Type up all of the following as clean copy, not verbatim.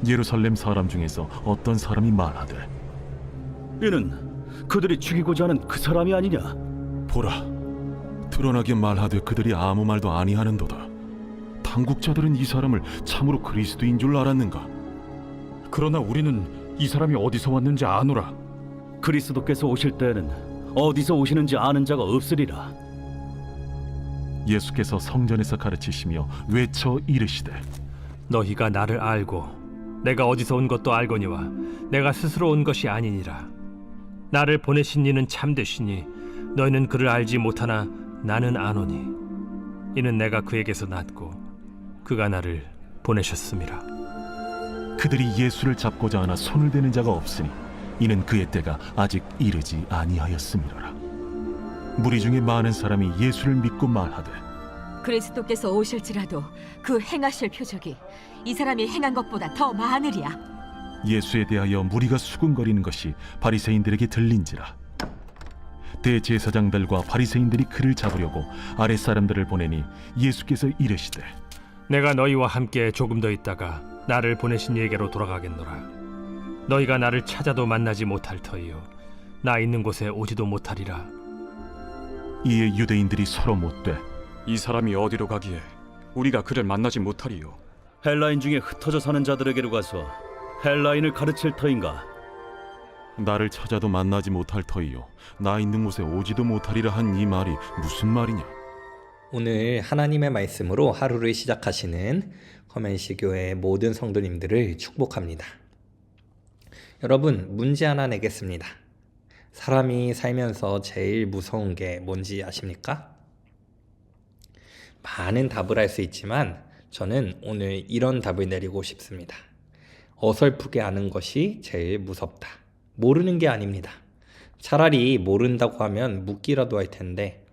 예루살렘 사람 중에서 어떤 사람이 말하되, 이는 그들이 죽이고자 하는 그 사람이 아니냐? 보라, 드러나게 말하되 그들이 아무 말도 아니하는도다. 당국자들은 이 사람을 참으로 그리스도인 줄 알았는가? 그러나 우리는 이 사람이 어디서 왔는지 아노라. 그리스도께서 오실 때에는 어디서 오시는지 아는 자가 없으리라. 예수께서 성전에서 가르치시며 외쳐 이르시되, 너희가 나를 알고 내가 어디서 온 것도 알거니와 내가 스스로 온 것이 아니니라. 나를 보내신 이는 참되시니 너희는 그를 알지 못하나 나는 아노니 이는 내가 그에게서 났고 그가 나를 보내셨음이라. 그들이 예수를 잡고자 하나 손을 대는 자가 없으니 이는 그의 때가 아직 이르지 아니하였음이로라. 무리 중에 많은 사람이 예수를 믿고 말하되, 그리스도께서 오실지라도 그 행하실 표적이 이 사람이 행한 것보다 더 많으리야. 예수에 대하여 무리가 수군거리는 것이 바리새인들에게 들린지라. 대제사장들과 바리새인들이 그를 잡으려고 아랫사람들을 보내니 예수께서 이르시되, 내가 너희와 함께 조금 더 있다가 나를 보내신 이에게로 돌아가겠노라. 너희가 나를 찾아도 만나지 못할 터이요 나 있는 곳에 오지도 못하리라. 이에 유대인들이 서로 묻되, 이 사람이 어디로 가기에 우리가 그를 만나지 못하리요? 헬라인 중에 흩어져 사는 자들에게로 가서 헬라인을 가르칠 터인가? 나를 찾아도 만나지 못할 터이요 나 있는 곳에 오지도 못하리라 한 이 말이 무슨 말이냐? 오늘 하나님의 말씀으로 하루를 시작하시는 커맨시 교회 모든 성도님들을 축복합니다. 여러분, 문제 하나 내겠습니다. 사람이 살면서 제일 무서운 게 뭔지 아십니까? 많은 답을 할 수 있지만 저는 오늘 이런 답을 내리고 싶습니다. 어설프게 아는 것이 제일 무섭다. 모르는 게 아닙니다. 차라리 모른다고 하면 묻기라도 할 텐데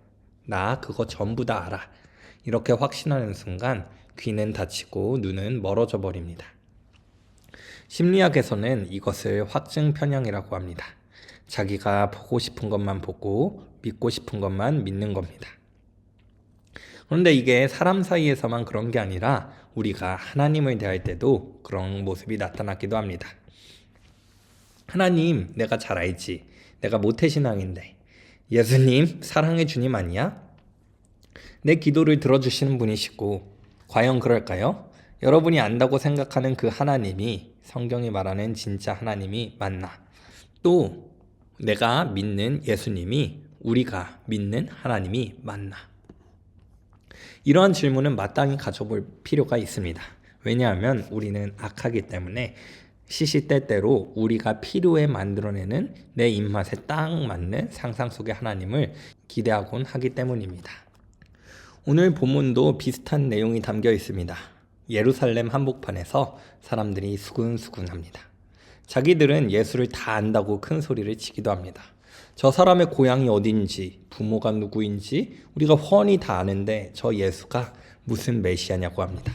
나 그거 전부 다 알아. 이렇게 확신하는 순간 귀는 닫히고 눈은 멀어져 버립니다. 심리학에서는 이것을 확증 편향이라고 합니다. 자기가 보고 싶은 것만 보고 믿고 싶은 것만 믿는 겁니다. 그런데 이게 사람 사이에서만 그런 게 아니라 우리가 하나님을 대할 때도 그런 모습이 나타나기도 합니다. 하나님, 내가 잘 알지. 내가 모태신앙인데. 예수님, 사랑의 주님 아니야? 내 기도를 들어주시는 분이시고 과연 그럴까요? 여러분이 안다고 생각하는 그 하나님이 성경이 말하는 진짜 하나님이 맞나? 또 내가 믿는 예수님이 우리가 믿는 하나님이 맞나? 이러한 질문은 마땅히 가져볼 필요가 있습니다. 왜냐하면 우리는 악하기 때문에 시시때때로 우리가 필요에 만들어내는 내 입맛에 딱 맞는 상상 속의 하나님을 기대하곤 하기 때문입니다. 오늘 본문도 비슷한 내용이 담겨 있습니다. 예루살렘 한복판에서 사람들이 수군수군합니다. 자기들은 예수를 다 안다고 큰 소리를 치기도 합니다. 저 사람의 고향이 어딘지, 부모가 누구인지 우리가 훤히 다 아는데 저 예수가 무슨 메시아냐고 합니다.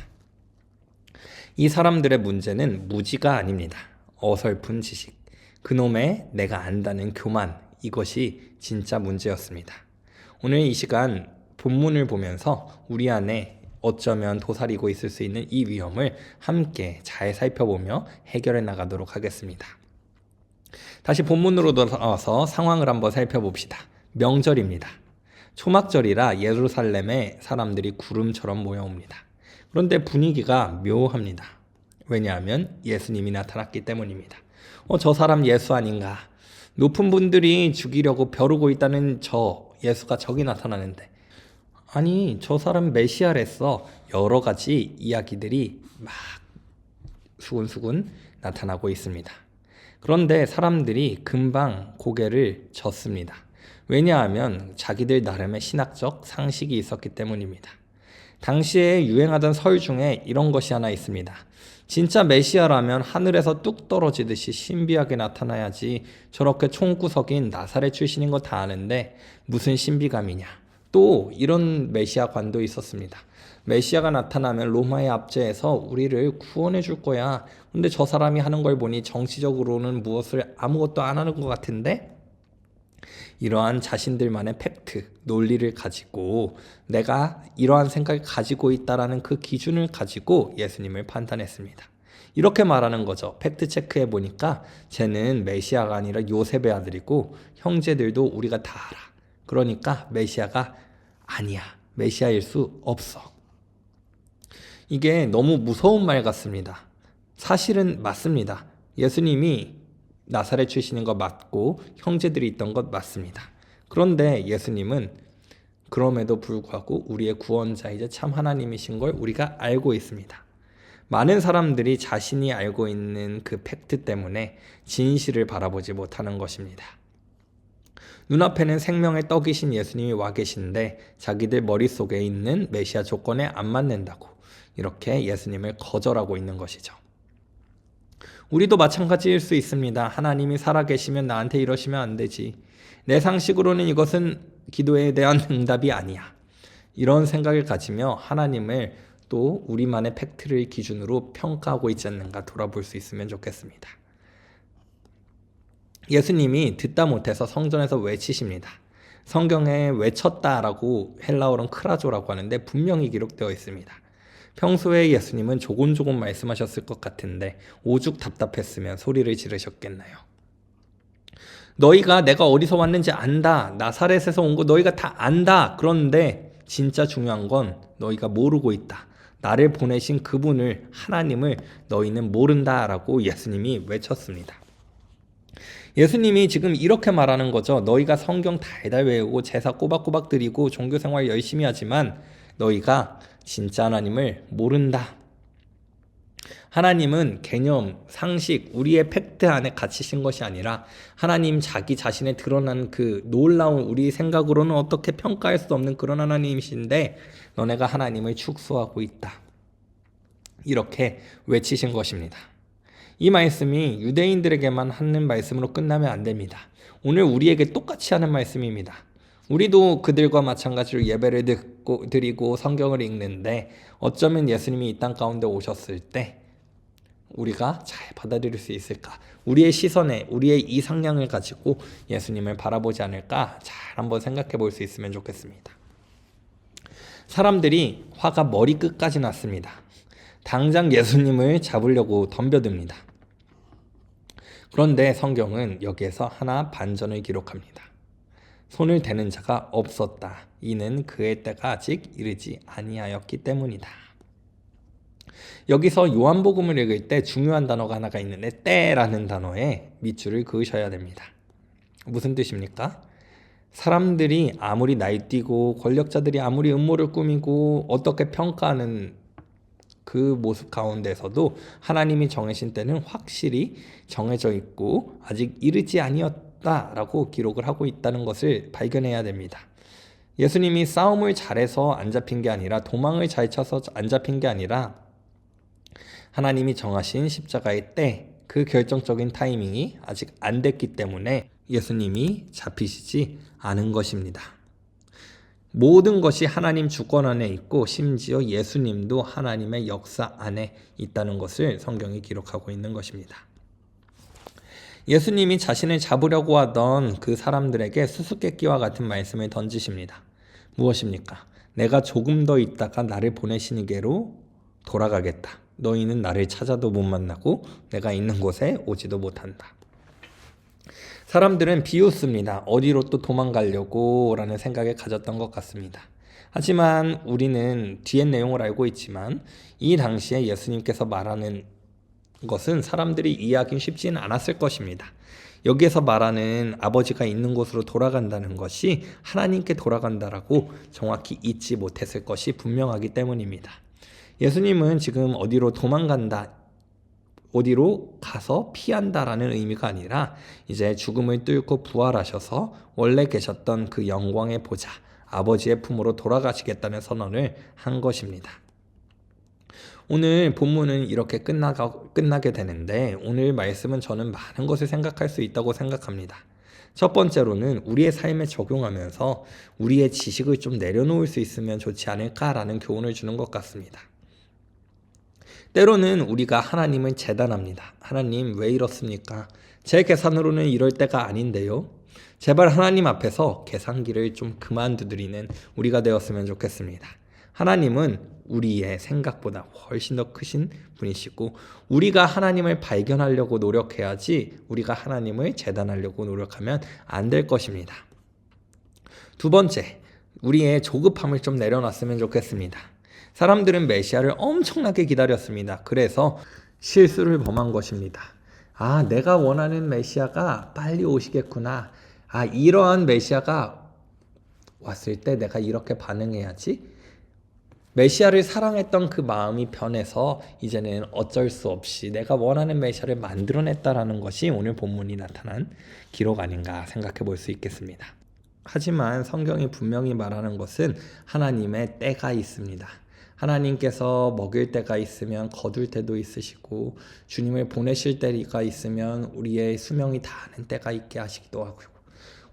이 사람들의 문제는 무지가 아닙니다. 어설픈 지식, 그놈의 내가 안다는 교만, 이것이 진짜 문제였습니다. 오늘 이 시간 본문을 보면서 우리 안에 어쩌면 도사리고 있을 수 있는 이 위험을 함께 잘 살펴보며 해결해 나가도록 하겠습니다. 다시 본문으로 돌아와서 상황을 한번 살펴봅시다. 명절입니다. 초막절이라 예루살렘에 사람들이 구름처럼 모여옵니다. 그런데 분위기가 묘합니다. 왜냐하면 예수님이 나타났기 때문입니다. 저 사람 예수 아닌가? 높은 분들이 죽이려고 벼르고 있다는 저 예수가 저기 나타나는데, 아니 저 사람 메시아랬어. 여러 가지 이야기들이 막 수군수군 나타나고 있습니다. 그런데 사람들이 금방 고개를 젓습니다. 왜냐하면 자기들 나름의 신학적 상식이 있었기 때문입니다. 당시에 유행하던 설 중에 이런 것이 하나 있습니다. 진짜 메시아라면 하늘에서 뚝 떨어지듯이 신비하게 나타나야지, 저렇게 총구석인 나사렛 출신인 거 다 아는데 무슨 신비감이냐. 또 이런 메시아관도 있었습니다. 메시아가 나타나면 로마의 압제에서 우리를 구원해 줄 거야. 근데 저 사람이 하는 걸 보니 정치적으로는 무엇을 아무것도 안 하는 것 같은데, 이러한 자신들만의 팩트, 논리를 가지고 내가 이러한 생각을 가지고 있다라는 그 기준을 가지고 예수님을 판단했습니다. 이렇게 말하는 거죠. 팩트 체크해 보니까 쟤는 메시아가 아니라 요셉의 아들이고 형제들도 우리가 다 알아. 그러니까 메시아가 아니야. 메시아일 수 없어. 이게 너무 무서운 말 같습니다. 사실은 맞습니다. 예수님이 나사렛 출신인 것 맞고 형제들이 있던 것 맞습니다. 그런데 예수님은 그럼에도 불구하고 우리의 구원자이자 참 하나님이신 걸 우리가 알고 있습니다. 많은 사람들이 자신이 알고 있는 그 팩트 때문에 진실을 바라보지 못하는 것입니다. 눈앞에는 생명의 떡이신 예수님이 와 계신데 자기들 머릿속에 있는 메시아 조건에 안 맞는다고 이렇게 예수님을 거절하고 있는 것이죠. 우리도 마찬가지일 수 있습니다. 하나님이 살아계시면 나한테 이러시면 안 되지. 내 상식으로는 이것은 기도에 대한 응답이 아니야. 이런 생각을 가지며 하나님을 또 우리만의 팩트를 기준으로 평가하고 있지 않는가 돌아볼 수 있으면 좋겠습니다. 예수님이 듣다 못해서 성전에서 외치십니다. 성경에 외쳤다라고 헬라어로는 크라조라고 하는데 분명히 기록되어 있습니다. 평소에 예수님은 조곤조곤 말씀하셨을 것 같은데 오죽 답답했으면 소리를 지르셨겠나요? 너희가 내가 어디서 왔는지 안다. 나사렛에서 온 거 너희가 다 안다. 그런데 진짜 중요한 건 너희가 모르고 있다. 나를 보내신 그분을, 하나님을 너희는 모른다라고 예수님이 외쳤습니다. 예수님이 지금 이렇게 말하는 거죠. 너희가 성경 달달 외우고 제사 꼬박꼬박 드리고 종교생활 열심히 하지만 너희가 진짜 하나님을 모른다. 하나님은 개념, 상식, 우리의 팩트 안에 갇히신 것이 아니라 하나님 자기 자신에 드러난 그 놀라운 우리 생각으로는 어떻게 평가할 수 없는 그런 하나님이신데 너네가 하나님을 축소하고 있다. 이렇게 외치신 것입니다. 이 말씀이 유대인들에게만 하는 말씀으로 끝나면 안 됩니다. 오늘 우리에게 똑같이 하는 말씀입니다. 우리도 그들과 마찬가지로 예배를 드리고 성경을 읽는데 어쩌면 예수님이 이 땅 가운데 오셨을 때 우리가 잘 받아들일 수 있을까? 우리의 시선에 우리의 이상향을 가지고 예수님을 바라보지 않을까? 잘 한번 생각해 볼 수 있으면 좋겠습니다. 사람들이 화가 머리끝까지 났습니다. 당장 예수님을 잡으려고 덤벼듭니다. 그런데 성경은 여기에서 하나 반전을 기록합니다. 손을 대는 자가 없었다. 이는 그의 때가 아직 이르지 아니하였기 때문이다. 여기서 요한복음을 읽을 때 중요한 단어가 하나가 있는데 때라는 단어에 밑줄을 그으셔야 됩니다. 무슨 뜻입니까? 사람들이 아무리 날뛰고 권력자들이 아무리 음모를 꾸미고 어떻게 평가하는 그 모습 가운데서도 하나님이 정하신 때는 확실히 정해져 있고 아직 이르지 아니었다라고 기록을 하고 있다는 것을 발견해야 됩니다. 예수님이 싸움을 잘해서 안 잡힌 게 아니라 도망을 잘 쳐서 안 잡힌 게 아니라 하나님이 정하신 십자가의 때, 그 결정적인 타이밍이 아직 안 됐기 때문에 예수님이 잡히시지 않은 것입니다. 모든 것이 하나님 주권 안에 있고 심지어 예수님도 하나님의 역사 안에 있다는 것을 성경이 기록하고 있는 것입니다. 예수님이 자신을 잡으려고 하던 그 사람들에게 수수께끼와 같은 말씀을 던지십니다. 무엇입니까? 내가 조금 더 있다가 나를 보내시니게로 돌아가겠다. 너희는 나를 찾아도 못 만나고 내가 있는 곳에 오지도 못한다. 사람들은 비웃습니다. 어디로 또 도망가려고 라는 생각을 가졌던 것 같습니다. 하지만 우리는 뒤의 내용을 알고 있지만 이 당시에 예수님께서 말하는 것은 사람들이 이해하기 쉽지는 않았을 것입니다. 여기에서 말하는 아버지가 있는 곳으로 돌아간다는 것이 하나님께 돌아간다라고 정확히 잊지 못했을 것이 분명하기 때문입니다. 예수님은 지금 어디로 도망간다, 어디로 가서 피한다라는 의미가 아니라 이제 죽음을 뚫고 부활하셔서 원래 계셨던 그 영광의 보좌, 아버지의 품으로 돌아가시겠다는 선언을 한 것입니다. 오늘 본문은 이렇게 끝나게 되는데 오늘 말씀은 저는 많은 것을 생각할 수 있다고 생각합니다. 첫 번째로는 우리의 삶에 적용하면서 우리의 지식을 좀 내려놓을 수 있으면 좋지 않을까라는 교훈을 주는 것 같습니다. 때로는 우리가 하나님을 재단합니다. 하나님 왜 이렇습니까? 제 계산으로는 이럴 때가 아닌데요. 제발 하나님 앞에서 계산기를 좀 그만 두드리는 우리가 되었으면 좋겠습니다. 하나님은 우리의 생각보다 훨씬 더 크신 분이시고 우리가 하나님을 발견하려고 노력해야지 우리가 하나님을 재단하려고 노력하면 안 될 것입니다. 두 번째, 우리의 조급함을 좀 내려놨으면 좋겠습니다. 사람들은 메시아를 엄청나게 기다렸습니다. 그래서 실수를 범한 것입니다. 내가 원하는 메시아가 빨리 오시겠구나. 이러한 메시아가 왔을 때 내가 이렇게 반응해야지. 메시아를 사랑했던 그 마음이 변해서 이제는 어쩔 수 없이 내가 원하는 메시아를 만들어냈다라는 것이 오늘 본문이 나타난 기록 아닌가 생각해 볼 수 있겠습니다. 하지만 성경이 분명히 말하는 것은 하나님의 때가 있습니다. 하나님께서 먹일 때가 있으면 거둘 때도 있으시고 주님을 보내실 때가 있으면 우리의 수명이 다하는 때가 있게 하시기도 하고요.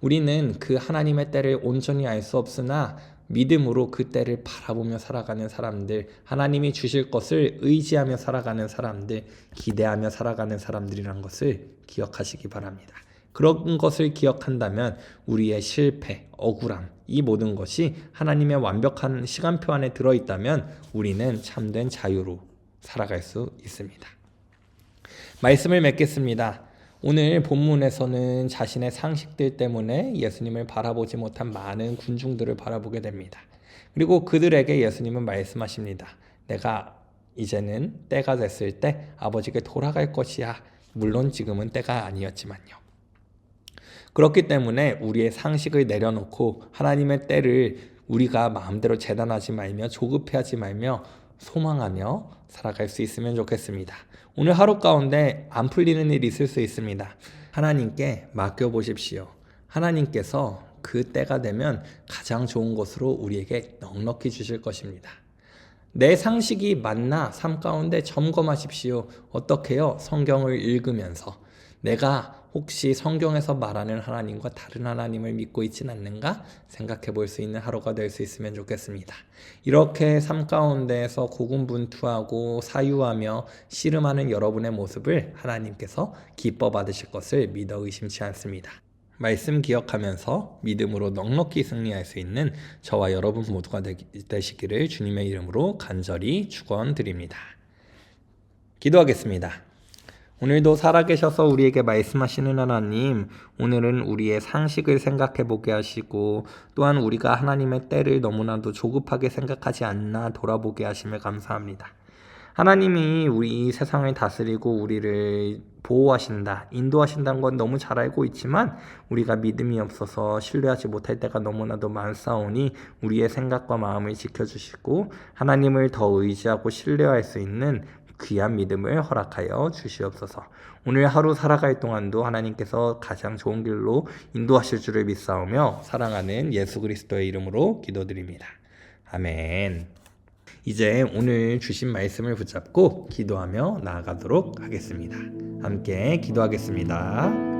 우리는 그 하나님의 때를 온전히 알 수 없으나 믿음으로 그 때를 바라보며 살아가는 사람들, 하나님이 주실 것을 의지하며 살아가는 사람들, 기대하며 살아가는 사람들이란 것을 기억하시기 바랍니다. 그런 것을 기억한다면 우리의 실패, 억울함, 이 모든 것이 하나님의 완벽한 시간표 안에 들어있다면 우리는 참된 자유로 살아갈 수 있습니다. 말씀을 맺겠습니다. 오늘 본문에서는 자신의 상식들 때문에 예수님을 바라보지 못한 많은 군중들을 바라보게 됩니다. 그리고 그들에게 예수님은 말씀하십니다. 내가 이제는 때가 됐을 때 아버지께 돌아갈 것이야. 물론 지금은 때가 아니었지만요. 그렇기 때문에 우리의 상식을 내려놓고 하나님의 때를 우리가 마음대로 재단하지 말며 조급해하지 말며 소망하며 살아갈 수 있으면 좋겠습니다. 오늘 하루 가운데 안 풀리는 일이 있을 수 있습니다. 하나님께 맡겨보십시오. 하나님께서 그 때가 되면 가장 좋은 것으로 우리에게 넉넉히 주실 것입니다. 내 상식이 맞나 삶 가운데 점검하십시오. 어떻게요? 성경을 읽으면서 내가 혹시 성경에서 말하는 하나님과 다른 하나님을 믿고 있지는 않는가 생각해 볼 수 있는 하루가 될 수 있으면 좋겠습니다. 이렇게 삶 가운데에서 고군분투하고 사유하며 씨름하는 여러분의 모습을 하나님께서 기뻐 받으실 것을 믿어 의심치 않습니다. 말씀 기억하면서 믿음으로 넉넉히 승리할 수 있는 저와 여러분 모두가 되시기를 주님의 이름으로 간절히 축원드립니다. 기도하겠습니다. 오늘도 살아계셔서 우리에게 말씀하시는 하나님, 오늘은 우리의 상식을 생각해 보게 하시고 또한 우리가 하나님의 때를 너무나도 조급하게 생각하지 않나 돌아보게 하심에 감사합니다. 하나님이 우리 이 세상을 다스리고 우리를 보호하신다, 인도하신다는 건 너무 잘 알고 있지만 우리가 믿음이 없어서 신뢰하지 못할 때가 너무나도 많사오니 우리의 생각과 마음을 지켜주시고 하나님을 더 의지하고 신뢰할 수 있는 귀한 믿음을 허락하여 주시옵소서. 오늘 하루 살아갈 동안도 하나님께서 가장 좋은 길로 인도하실 줄을 믿사오며 사랑하는 예수 그리스도의 이름으로 기도드립니다. 아멘. 이제 오늘 주신 말씀을 붙잡고 기도하며 나아가도록 하겠습니다. 함께 기도하겠습니다.